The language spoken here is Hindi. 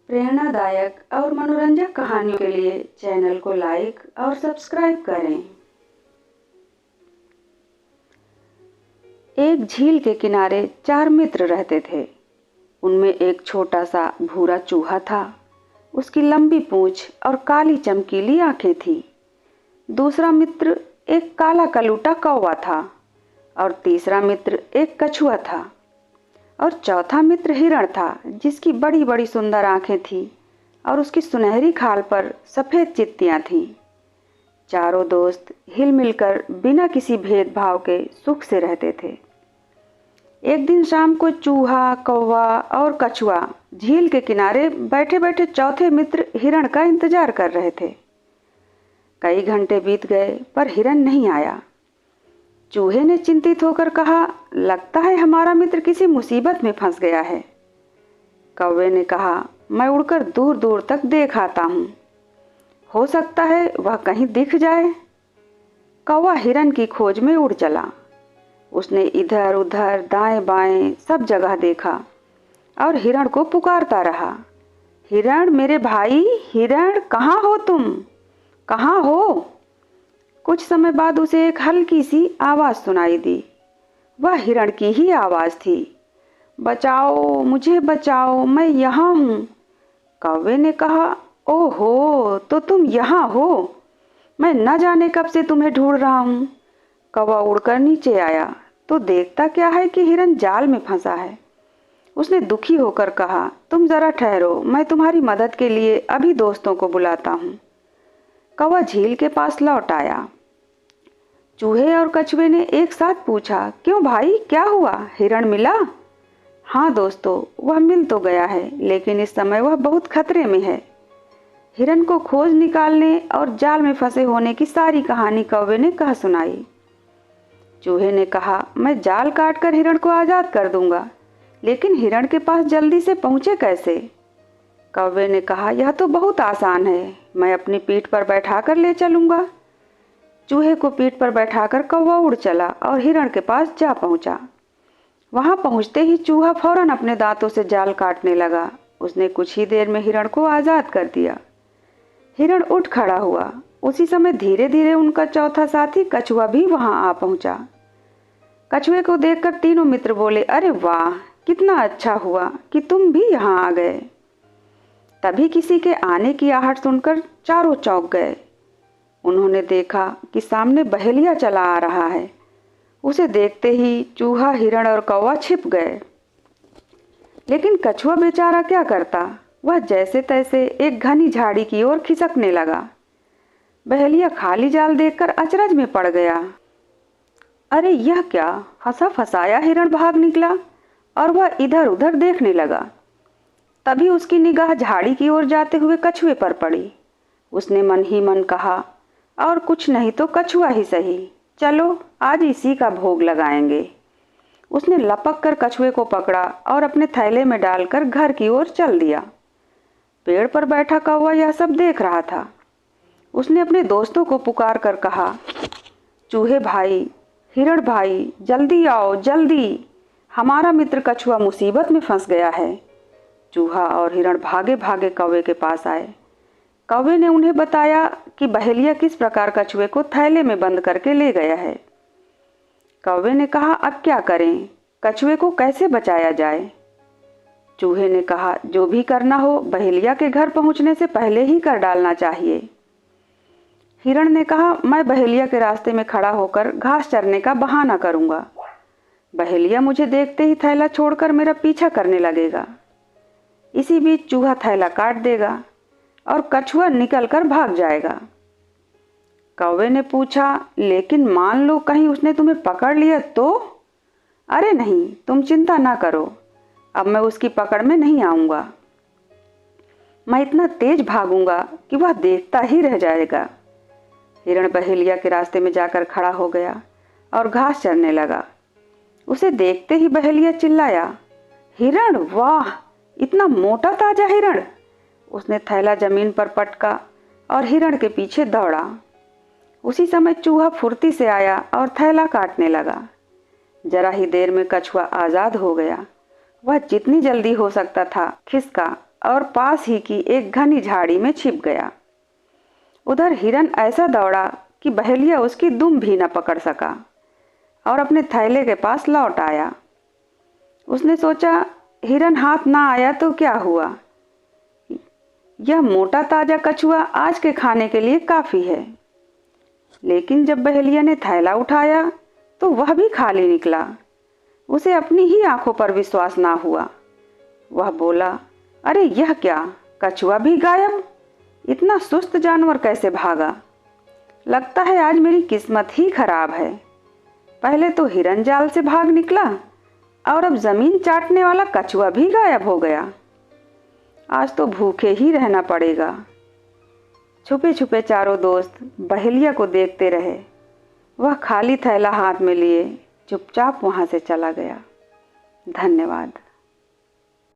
प्रेरणादायक और मनोरंजक कहानियों के लिए चैनल को लाइक और सब्सक्राइब करें। एक झील के किनारे 4 मित्र रहते थे। उनमें एक छोटा सा भूरा चूहा था। उसकी लंबी पूंछ और काली चमकीली आंखें थी। दूसरा मित्र एक काला कलूटा कौवा था और तीसरा मित्र एक कछुआ था और चौथा मित्र हिरण था, जिसकी बड़ी बड़ी सुंदर आंखें थीं और उसकी सुनहरी खाल पर सफ़ेद चित्तियां थीं। चारों दोस्त हिल मिलकर बिना किसी भेदभाव के सुख से रहते थे। एक दिन शाम को चूहा, कौवा और कछुआ झील के किनारे बैठे बैठे चौथे मित्र हिरण का इंतजार कर रहे थे। कई घंटे बीत गए पर हिरण नहीं आया। चूहे ने चिंतित होकर कहा, लगता है हमारा मित्र किसी मुसीबत में फंस गया है। कौवे ने कहा, मैं उड़कर दूर दूर तक देख आता हूँ, हो सकता है वह कहीं दिख जाए। कौवा हिरण की खोज में उड़ चला। उसने इधर उधर दाएं बाएं सब जगह देखा और हिरण को पुकारता रहा, हिरण मेरे भाई, हिरण कहाँ हो तुम, कहाँ हो? कुछ समय बाद उसे एक हल्की सी आवाज़ सुनाई दी। वह हिरण की ही आवाज़ थी। बचाओ, मुझे बचाओ, मैं यहाँ हूँ। कौवे ने कहा, ओहो, तो तुम यहाँ हो, मैं न जाने कब से तुम्हें ढूंढ रहा हूँ। कौवा उड़कर नीचे आया तो देखता क्या है कि हिरण जाल में फंसा है। उसने दुखी होकर कहा, तुम ज़रा ठहरो, मैं तुम्हारी मदद के लिए अभी दोस्तों को बुलाता हूँ। कौवा झील के पास लौट आया। चूहे और कछुए ने एक साथ पूछा, क्यों भाई, क्या हुआ? हिरण मिला? हाँ दोस्तों, वह मिल तो गया है, लेकिन इस समय वह बहुत खतरे में है। हिरण को खोज निकालने और जाल में फंसे होने की सारी कहानी कौवे ने कह सुनाई। चूहे ने कहा, मैं जाल काटकर हिरण को आज़ाद कर दूंगा, लेकिन हिरण के पास जल्दी से पहुँचे कैसे? कौवे ने कहा, यह तो बहुत आसान है, मैं अपनी पीठ पर बैठा कर ले चलूँगा। चूहे को पीठ पर बैठाकर कौवा उड़ चला और हिरण के पास जा पहुंचा। वहां पहुंचते ही चूहा फौरन अपने दांतों से जाल काटने लगा। उसने कुछ ही देर में हिरण को आज़ाद कर दिया। हिरण उठ खड़ा हुआ। उसी समय धीरे धीरे उनका चौथा साथी कछुआ भी वहां आ पहुंचा। कछुए को देखकर तीनों मित्र बोले, अरे वाह, कितना अच्छा हुआ कि तुम भी यहाँ आ गए। तभी किसी के आने की आहट सुनकर चारों चौंक गए। उन्होंने देखा कि सामने बहेलिया चला आ रहा है। उसे देखते ही चूहा, हिरण और कौवा छिप गए। लेकिन कछुआ बेचारा क्या करता, वह जैसे तैसे एक घनी झाड़ी की ओर खिसकने लगा। बहेलिया खाली जाल देखकर अचरज में पड़ गया। अरे यह क्या, फंसा फंसाया हिरण भाग निकला और वह इधर उधर देखने लगा। तभी उसकी निगाह झाड़ी की ओर जाते हुए कछुए पर पड़ी। उसने मन ही मन कहा, और कुछ नहीं तो कछुआ ही सही, चलो आज इसी का भोग लगाएंगे। उसने लपक कर कछुए को पकड़ा और अपने थैले में डालकर घर की ओर चल दिया। पेड़ पर बैठा कौवा यह सब देख रहा था। उसने अपने दोस्तों को पुकार कर कहा, चूहे भाई, हिरण भाई, जल्दी आओ जल्दी, हमारा मित्र कछुआ मुसीबत में फंस गया है। चूहा और हिरण भागे भागे कौवे के पास आए। कौवे ने उन्हें बताया कि बहेलिया किस प्रकार कछुए को थैले में बंद करके ले गया है। कौवे ने कहा, अब क्या करें, कछुए को कैसे बचाया जाए? चूहे ने कहा, जो भी करना हो बहेलिया के घर पहुंचने से पहले ही कर डालना चाहिए। हिरण ने कहा, मैं बहेलिया के रास्ते में खड़ा होकर घास चरने का बहाना करूंगा। बहेलिया मुझे देखते ही थैला छोड़कर मेरा पीछा करने लगेगा। इसी बीच चूहा थैला काट देगा और कछुआ निकलकर भाग जाएगा। कौवे ने पूछा, लेकिन मान लो कहीं उसने तुम्हें पकड़ लिया तो? अरे नहीं, तुम चिंता ना करो, अब मैं उसकी पकड़ में नहीं आऊंगा। मैं इतना तेज भागूंगा कि वह देखता ही रह जाएगा। हिरण बहेलिया के रास्ते में जाकर खड़ा हो गया और घास चरने लगा। उसे देखते ही बहेलिया चिल्लाया, हिरण, वाह, इतना मोटा ताजा हिरण। उसने थैला जमीन पर पटका और हिरण के पीछे दौड़ा। उसी समय चूहा फुर्ती से आया और थैला काटने लगा। जरा ही देर में कछुआ आज़ाद हो गया। वह जितनी जल्दी हो सकता था खिसका और पास ही की एक घनी झाड़ी में छिप गया। उधर हिरन ऐसा दौड़ा कि बहेलिया उसकी दुम भी न पकड़ सका और अपने थैले के पास लौट आया। उसने सोचा, हिरन हाथ ना आया तो क्या हुआ, यह मोटा ताजा कछुआ आज के खाने के लिए काफ़ी है। लेकिन जब बहेलिया ने थैला उठाया तो वह भी खाली निकला। उसे अपनी ही आंखों पर विश्वास ना हुआ। वह बोला, अरे यह क्या, कछुआ भी गायब, इतना सुस्त जानवर कैसे भागा। लगता है आज मेरी किस्मत ही खराब है। पहले तो हिरन जाल से भाग निकला और अब जमीन चाटने वाला कछुआ भी गायब हो गया। आज तो भूखे ही रहना पड़ेगा। छुपे छुपे चारों दोस्त बहेलिया को देखते रहे। वह खाली थैला हाथ में लिए चुपचाप वहां से चला गया। धन्यवाद।